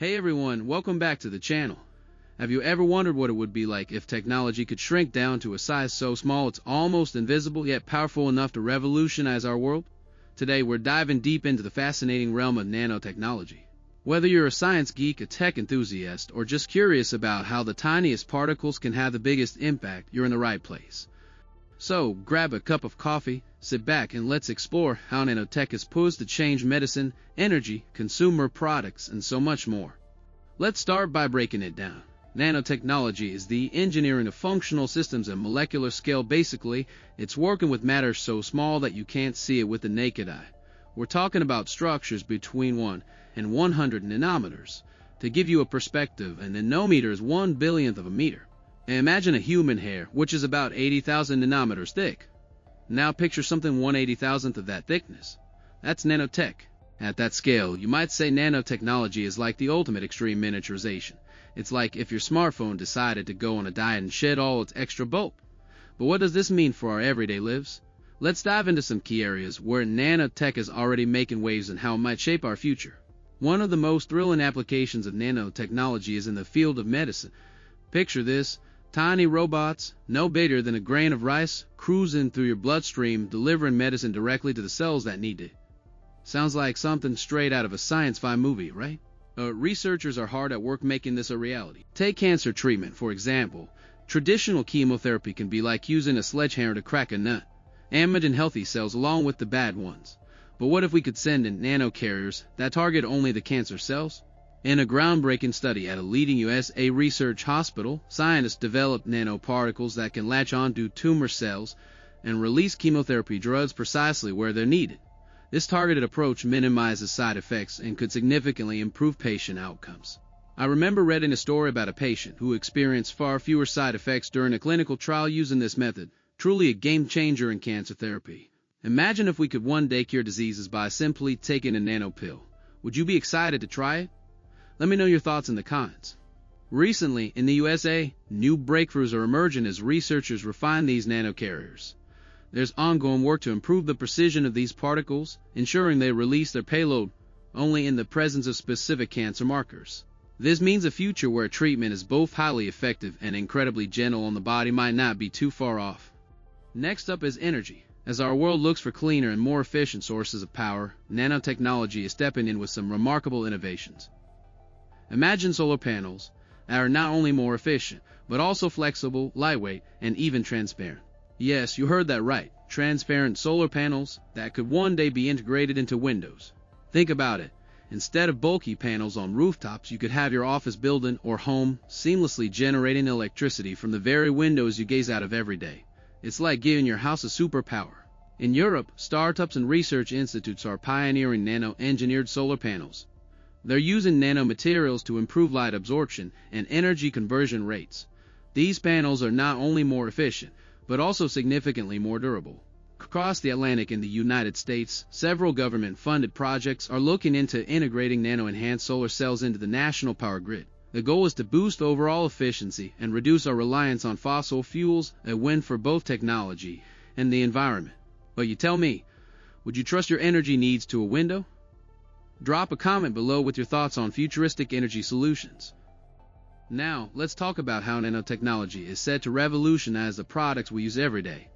Hey everyone, welcome back to the channel. Have you ever wondered what it would be like if technology could shrink down to a size so small it's almost invisible yet powerful enough to revolutionize our world? Today we're diving deep into the fascinating realm of nanotechnology. Whether you're a science geek, a tech enthusiast, or just curious about how the tiniest particles can have the biggest impact, you're in the right place. So, grab a cup of coffee, sit back, and let's explore how nanotech is poised to change medicine, energy, consumer products, and so much more. Let's start by breaking it down. Nanotechnology is the engineering of functional systems at molecular scale. Basically, it's working with matter so small that you can't see it with the naked eye. We're talking about structures between 1 and 100 nanometers. To give you a perspective, a nanometer is 1/1000th of a meter. Imagine a human hair, which is about 80,000 nanometers thick. Now picture something 1/80,000th of that thickness. That's nanotech. At that scale, you might say nanotechnology is like the ultimate extreme miniaturization. It's like if your smartphone decided to go on a diet and shed all its extra bulk. But what does this mean for our everyday lives? Let's dive into some key areas where nanotech is already making waves and how it might shape our future. One of the most thrilling applications of nanotechnology is in the field of medicine. Picture this. Tiny robots, no bigger than a grain of rice, cruising through your bloodstream, delivering medicine directly to the cells that need it. Sounds like something straight out of a science-fi movie, right? Researchers are hard at work making this a reality. Take cancer treatment, for example. Traditional chemotherapy can be like using a sledgehammer to crack a nut, damaging healthy cells along with the bad ones. But what if we could send in nanocarriers that target only the cancer cells? In a groundbreaking study at a leading USA research hospital, scientists developed nanoparticles that can latch onto tumor cells and release chemotherapy drugs precisely where they're needed. This targeted approach minimizes side effects and could significantly improve patient outcomes. I remember reading a story about a patient who experienced far fewer side effects during a clinical trial using this method. Truly a game changer in cancer therapy. Imagine if we could one day cure diseases by simply taking a nano pill. Would you be excited to try it? Let me know your thoughts in the comments. Recently, in the USA, new breakthroughs are emerging as researchers refine these nanocarriers. There's ongoing work to improve the precision of these particles, ensuring they release their payload only in the presence of specific cancer markers. This means a future where treatment is both highly effective and incredibly gentle on the body might not be too far off. Next up is energy. As our world looks for cleaner and more efficient sources of power, nanotechnology is stepping in with some remarkable innovations. Imagine solar panels that are not only more efficient, but also flexible, lightweight, and even transparent. Yes, you heard that right. Transparent solar panels that could one day be integrated into windows. Think about it. Instead of bulky panels on rooftops, you could have your office building or home seamlessly generating electricity from the very windows you gaze out of every day. It's like giving your house a superpower. In Europe, startups and research institutes are pioneering nano-engineered solar panels. They're using nanomaterials to improve light absorption and energy conversion rates. These panels are not only more efficient, but also significantly more durable. Across the Atlantic in the United States, several government-funded projects are looking into integrating nano-enhanced solar cells into the national power grid. The goal is to boost overall efficiency and reduce our reliance on fossil fuels, a win for both technology and the environment. But you tell me, would you trust your energy needs to a window? Drop a comment below with your thoughts on futuristic energy solutions. Now, let's talk about how nanotechnology is set to revolutionize the products we use every day.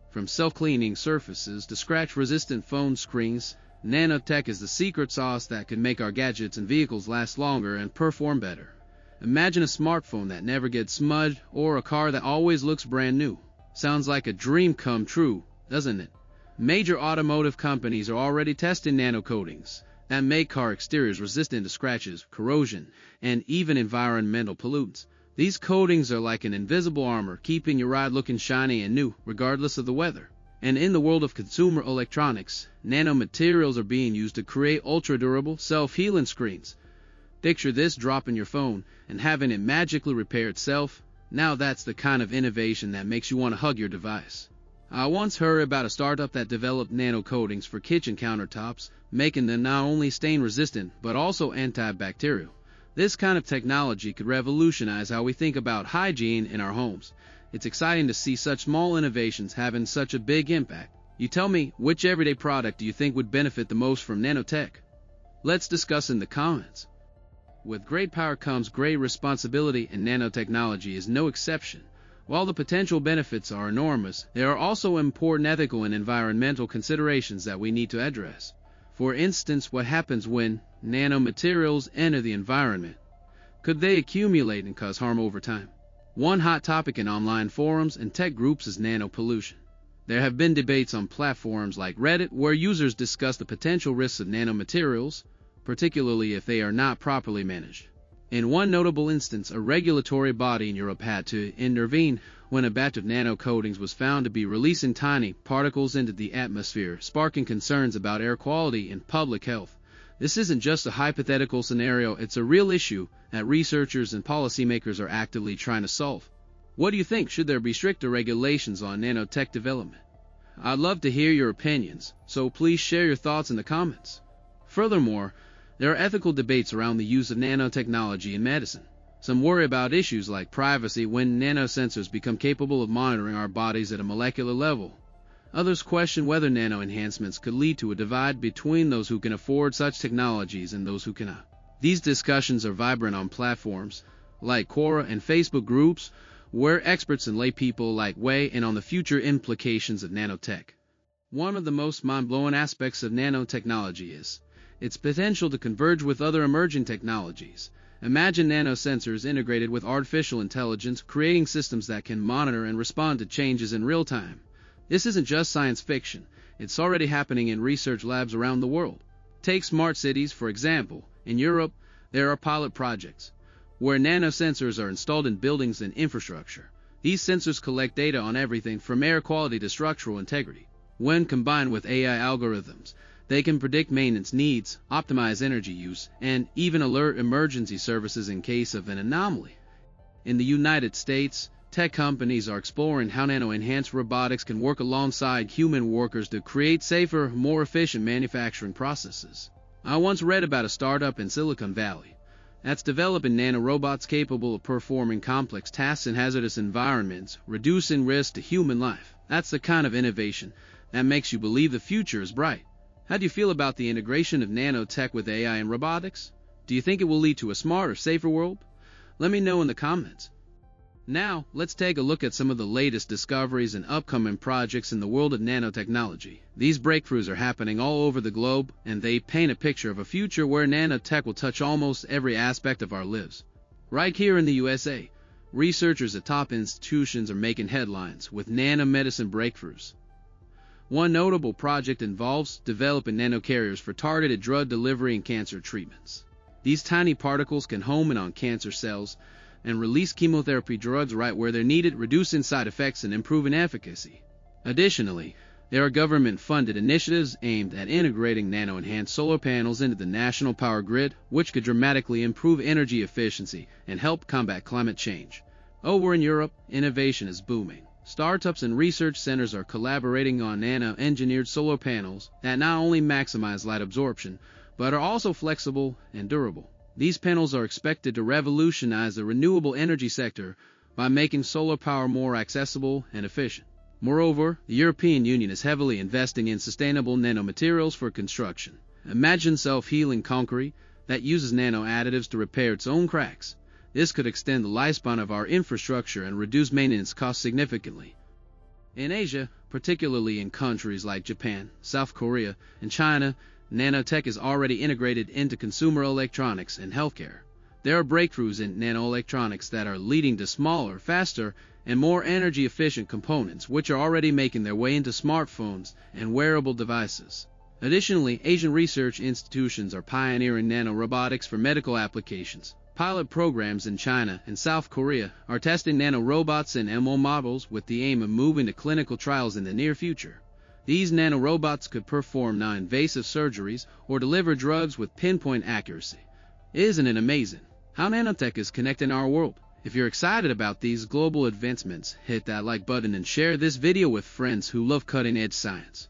From self-cleaning surfaces to scratch-resistant phone screens, nanotech is the secret sauce that can make our gadgets and vehicles last longer and perform better. Imagine a smartphone that never gets smudged or a car that always looks brand new. Sounds like a dream come true, doesn't it? Major automotive companies are already testing nanocoatings that make car exteriors resistant to scratches, corrosion, and even environmental pollutants. These coatings are like an invisible armor, keeping your ride looking shiny and new, regardless of the weather. And in the world of consumer electronics, nanomaterials are being used to create ultra-durable, self-healing screens. Picture this: dropping your phone and having it magically repair itself. Now that's the kind of innovation that makes you want to hug your device. I once heard about a startup that developed nano coatings for kitchen countertops, making them not only stain-resistant but also antibacterial. This kind of technology could revolutionize how we think about hygiene in our homes. It's exciting to see such small innovations having such a big impact. You tell me, which everyday product do you think would benefit the most from nanotech? Let's discuss in the comments. with great power comes great responsibility, and nanotechnology is no exception. While the potential benefits are enormous, there are also important ethical and environmental considerations that we need to address. For instance, what happens when nanomaterials enter the environment? Could they accumulate and cause harm over time? One hot topic in online forums and tech groups is nanopollution. There have been debates on platforms like Reddit where users discuss the potential risks of nanomaterials, particularly if they are not properly managed. In one notable instance, a regulatory body in Europe had to intervene when a batch of nanocoatings was found to be releasing tiny particles into the atmosphere, sparking concerns about air quality and public health. This isn't just a hypothetical scenario, it's a real issue that researchers and policymakers are actively trying to solve. What do you think? Should there be stricter regulations on nanotech development? I'd love to hear your opinions, so please share your thoughts in the comments. Furthermore, there are ethical debates around the use of nanotechnology in medicine. Some worry about issues like privacy when nanosensors become capable of monitoring our bodies at a molecular level. Others question whether nano enhancements could lead to a divide between those who can afford such technologies and those who cannot. These discussions are vibrant on platforms like Quora and Facebook groups, where experts and laypeople alike weigh in on the future implications of nanotech. One of the most mind-blowing aspects of nanotechnology is its potential to converge with other emerging technologies. Imagine nanosensors integrated with artificial intelligence, creating systems that can monitor and respond to changes in real time. This isn't just science fiction, it's already happening in research labs around the world. Take smart cities, for example. In Europe, there are pilot projects where nanosensors are installed in buildings and infrastructure. These sensors collect data on everything from air quality to structural integrity. When combined with AI algorithms, they can predict maintenance needs, optimize energy use, and even alert emergency services in case of an anomaly. In the United States, tech companies are exploring how nano-enhanced robotics can work alongside human workers to create safer, more efficient manufacturing processes. I once read about a startup in Silicon Valley that's developing nanorobots capable of performing complex tasks in hazardous environments, reducing risk to human life. That's the kind of innovation that makes you believe the future is bright. How do you feel about the integration of nanotech with AI and robotics? Do you think it will lead to a smarter, safer world? Let me know in the comments. Now, let's take a look at some of the latest discoveries and upcoming projects in the world of nanotechnology. These breakthroughs are happening all over the globe, and they paint a picture of a future where nanotech will touch almost every aspect of our lives. Right here in the USA, researchers at top institutions are making headlines with nano-medicine breakthroughs. One notable project involves developing nanocarriers for targeted drug delivery and cancer treatments. These tiny particles can home in on cancer cells and release chemotherapy drugs right where they're needed, reducing side effects and improving efficacy. Additionally, there are government-funded initiatives aimed at integrating nano-enhanced solar panels into the national power grid, which could dramatically improve energy efficiency and help combat climate change. Over in Europe, innovation is booming. Startups and research centers are collaborating on nano-engineered solar panels that not only maximize light absorption, but are also flexible and durable. These panels are expected to revolutionize the renewable energy sector by making solar power more accessible and efficient. Moreover, the European Union is heavily investing in sustainable nanomaterials for construction. Imagine self-healing concrete that uses nano-additives to repair its own cracks. This could extend the lifespan of our infrastructure and reduce maintenance costs significantly. In Asia, particularly in countries like Japan, South Korea, and China, nanotech is already integrated into consumer electronics and healthcare. There are breakthroughs in nanoelectronics that are leading to smaller, faster, and more energy-efficient components, which are already making their way into smartphones and wearable devices. Additionally, Asian research institutions are pioneering nanorobotics for medical applications. Pilot programs in China and South Korea are testing nanorobots and MO models with the aim of moving to clinical trials in the near future. These nanorobots could perform non-invasive surgeries or deliver drugs with pinpoint accuracy. Isn't it amazing how nanotech is connecting our world? If you're excited about these global advancements, hit that like button and share this video with friends who love cutting-edge science.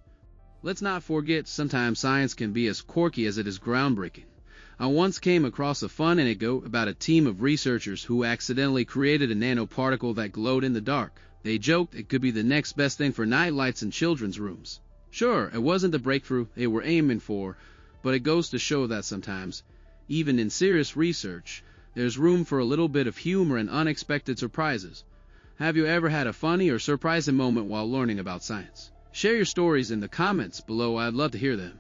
Let's not forget, sometimes science can be as quirky as it is groundbreaking. I once came across a fun anecdote about a team of researchers who accidentally created a nanoparticle that glowed in the dark. They joked it could be the next best thing for night lights in children's rooms. Sure, it wasn't the breakthrough they were aiming for, but it goes to show that sometimes Even in serious research, there's room for a little bit of humor and unexpected surprises. Have you ever had a funny or surprising moment while learning about science? Share your stories in the comments below. I'd love to hear them.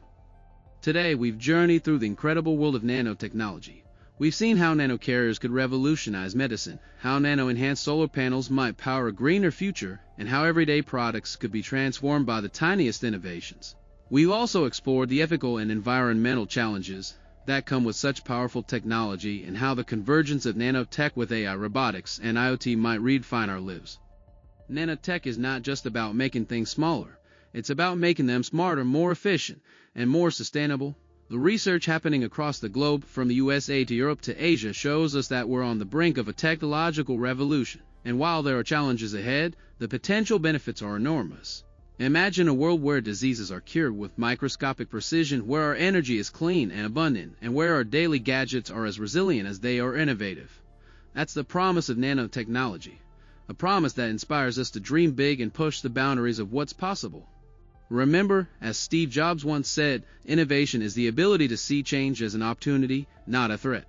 Today, we've journeyed through the incredible world of nanotechnology. We've seen how nanocarriers could revolutionize medicine, how nano-enhanced solar panels might power a greener future, and how everyday products could be transformed by the tiniest innovations. We've also explored the ethical and environmental challenges that come with such powerful technology and how the convergence of nanotech with AI, robotics, and IoT might redefine our lives. Nanotech is not just about making things smaller. It's about making them smarter, more efficient, and more sustainable. The research happening across the globe, from the USA to Europe to Asia, shows us that we're on the brink of a technological revolution. And while there are challenges ahead, the potential benefits are enormous. Imagine a world where diseases are cured with microscopic precision, where our energy is clean and abundant, and where our daily gadgets are as resilient as they are innovative. That's the promise of nanotechnology, a promise that inspires us to dream big and push the boundaries of what's possible. Remember, as Steve Jobs once said, innovation is the ability to see change as an opportunity, not a threat.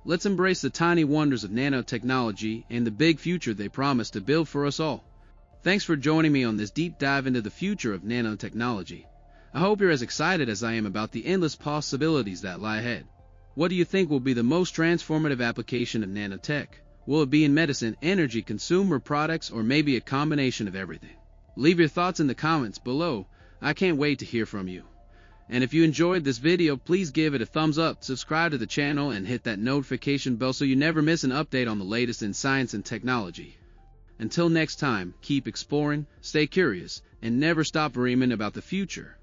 Let's embrace the tiny wonders of nanotechnology and the big future they promise to build for us all. Thanks for joining me on this deep dive into the future of nanotechnology. I hope you're as excited as I am about the endless possibilities that lie ahead. What do you think will be the most transformative application of nanotech? Will it be in medicine, energy, consumer products, or maybe a combination of everything? Leave your thoughts in the comments below. I can't wait to hear from you. And if you enjoyed this video, please give it a thumbs up, subscribe to the channel, and hit that notification bell so you never miss an update on the latest in science and technology. Until next time, keep exploring, stay curious, and never stop dreaming about the future.